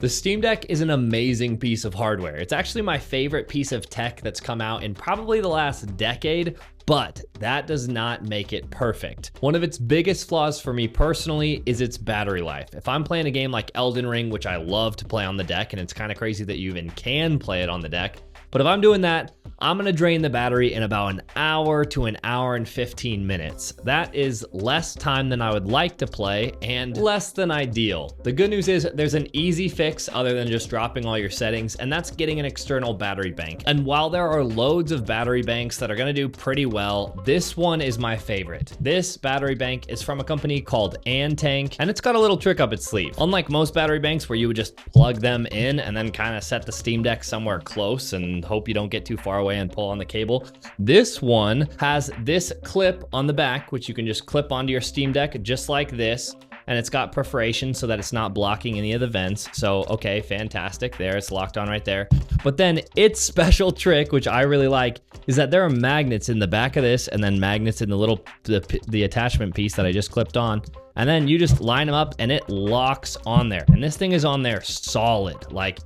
The Steam Deck is an amazing piece of hardware. It's actually my favorite piece of tech that's come out in probably the last decade, but that does not make it perfect. One of its biggest flaws for me personally is its battery life. If I'm playing a game like Elden Ring, which I love to play on the deck, and it's kind of crazy that you even can play it on the deck, but if I'm doing that, I'm gonna drain the battery in about an hour to an hour and 15 minutes. That is less time than I would like to play and less than ideal. The good news is there's an easy fix other than just dropping all your settings, and that's getting an external battery bank. And while there are loads of battery banks that are gonna do pretty well, this one is my favorite. This battery bank is from a company called Tank, and it's got a little trick up its sleeve. Unlike most battery banks where you would just plug them in and then kind of set the Steam Deck somewhere close and hope you don't get too far away and pull on the cable, this one has this clip on the back, which you can just clip onto your Steam Deck just like this. And it's got perforation so that it's not blocking any of the vents. So, okay, fantastic. There, it's locked on right there. But then its special trick, which I really like, is that there are magnets in the back of this and then magnets in the attachment piece that I just clipped on. And then you just line them up and it locks on there. And this thing is on there solid. Like,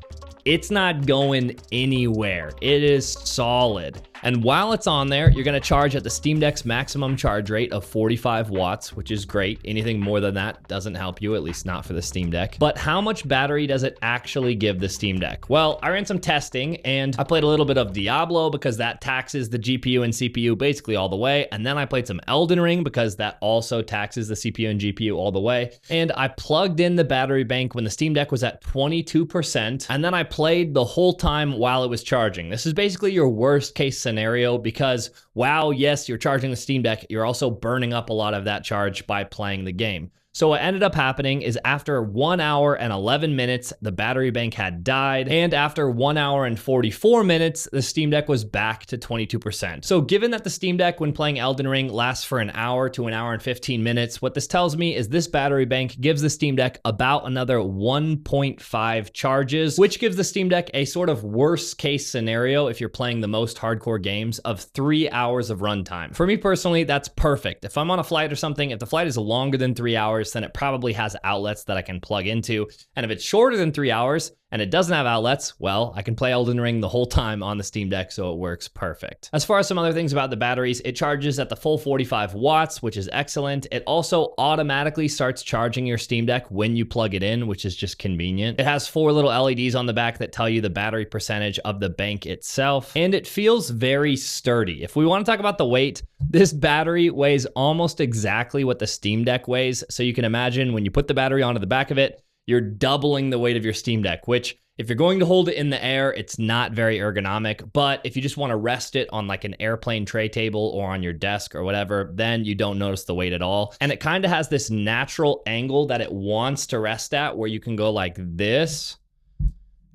it's not going anywhere. It is solid. And while it's on there, you're gonna charge at the Steam Deck's maximum charge rate of 45 watts, which is great. Anything more than that doesn't help you, at least not for the Steam Deck. But how much battery does it actually give the Steam Deck? Well, I ran some testing and I played a little bit of Diablo because that taxes the GPU and CPU basically all the way. And then I played some Elden Ring because that also taxes the CPU and GPU all the way. And I plugged in the battery bank when the Steam Deck was at 22%. And then I played the whole time while it was charging. This is basically your worst case scenario because while yes, you're charging the Steam Deck, you're also burning up a lot of that charge by playing the game. So what ended up happening is after 1 hour and 11 minutes, the battery bank had died. And after 1 hour and 44 minutes, the Steam Deck was back to 22%. So given that the Steam Deck when playing Elden Ring lasts for an hour to an hour and 15 minutes, what this tells me is this battery bank gives the Steam Deck about another 1.5 charges, which gives the Steam Deck a sort of worst case scenario if you're playing the most hardcore games of 3 hours of runtime. For me personally, that's perfect. If I'm on a flight or something, if the flight is longer than 3 hours, then it probably has outlets that I can plug into. And if it's shorter than 3 hours and it doesn't have outlets, well, I can play Elden Ring the whole time on the Steam Deck, so it works perfect. As far as some other things about the batteries, it charges at the full 45 watts, which is excellent. It also automatically starts charging your Steam Deck when you plug it in, which is just convenient. It has 4 little LEDs on the back that tell you the battery percentage of the bank itself, and it feels very sturdy. If we want to talk about the weight, this battery weighs almost exactly what the Steam Deck weighs, so you can imagine when you put the battery onto the back of it, you're doubling the weight of your Steam Deck, which if you're going to hold it in the air, it's not very ergonomic. But if you just want to rest it on like an airplane tray table or on your desk or whatever, then you don't notice the weight at all. And it kind of has this natural angle that it wants to rest at where you can go like this.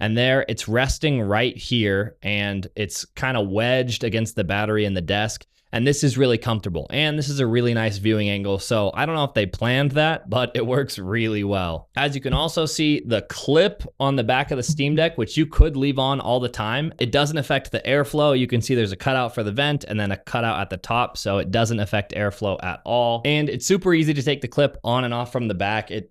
And there it's resting right here and it's kind of wedged against the battery in the desk. And this is really comfortable. And this is a really nice viewing angle. So I don't know if they planned that, but it works really well. As you can also see, the clip on the back of the Steam Deck, which you could leave on all the time, it doesn't affect the airflow. You can see there's a cutout for the vent and then a cutout at the top. So it doesn't affect airflow at all. And it's super easy to take the clip on and off from the back. It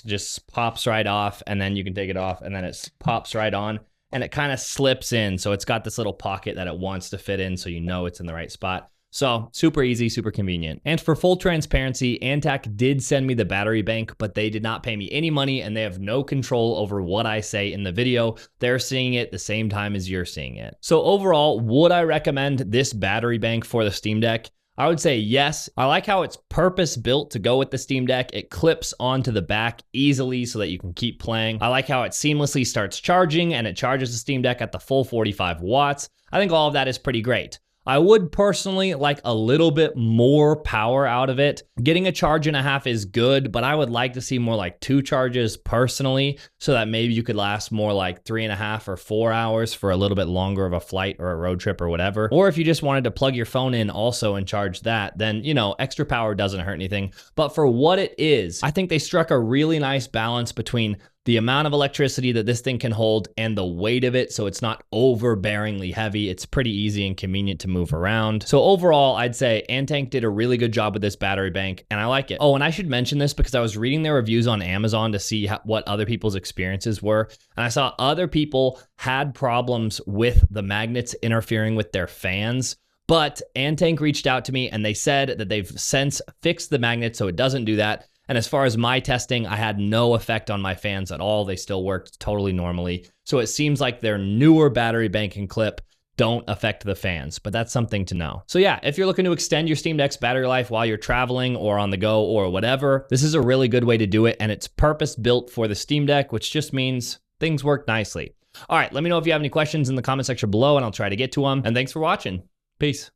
just pops right off and then you can take it off and then it pops right on. And it kind of slips in. So it's got this little pocket that it wants to fit in so you know it's in the right spot. So super easy, super convenient. And for full transparency, Tank did send me the battery bank, but they did not pay me any money and they have no control over what I say in the video. They're seeing it the same time as you're seeing it. So overall, would I recommend this battery bank for the Steam Deck? I would say yes. I like how it's purpose built to go with the Steam Deck. It clips onto the back easily so that you can keep playing. I like how it seamlessly starts charging and it charges the Steam Deck at the full 45 watts. I think all of that is pretty great. I would personally like a little bit more power out of it. Getting a charge and a half is good, but I would like to see more like 2 charges personally so that maybe you could last more like 3.5 or 4 hours for a little bit longer of a flight or a road trip or whatever. Or if you just wanted to plug your phone in also and charge that, then, you know, extra power doesn't hurt anything. But for what it is, I think they struck a really nice balance between the amount of electricity that this thing can hold, and the weight of it, so it's not overbearingly heavy. It's pretty easy and convenient to move around. So overall, I'd say Antank did a really good job with this battery bank, and I like it. Oh, and I should mention this because I was reading their reviews on Amazon to see what other people's experiences were, and I saw other people had problems with the magnets interfering with their fans. But Antank reached out to me and they said that they've since fixed the magnet so it doesn't do that. And as far as my testing, I had no effect on my fans at all. They still worked totally normally. So it seems like their newer battery bank and clip don't affect the fans, but that's something to know. So yeah, if you're looking to extend your Steam Deck's battery life while you're traveling or on the go or whatever, this is a really good way to do it. And it's purpose built for the Steam Deck, which just means things work nicely. All right, let me know if you have any questions in the comment section below and I'll try to get to them. And thanks for watching. Peace.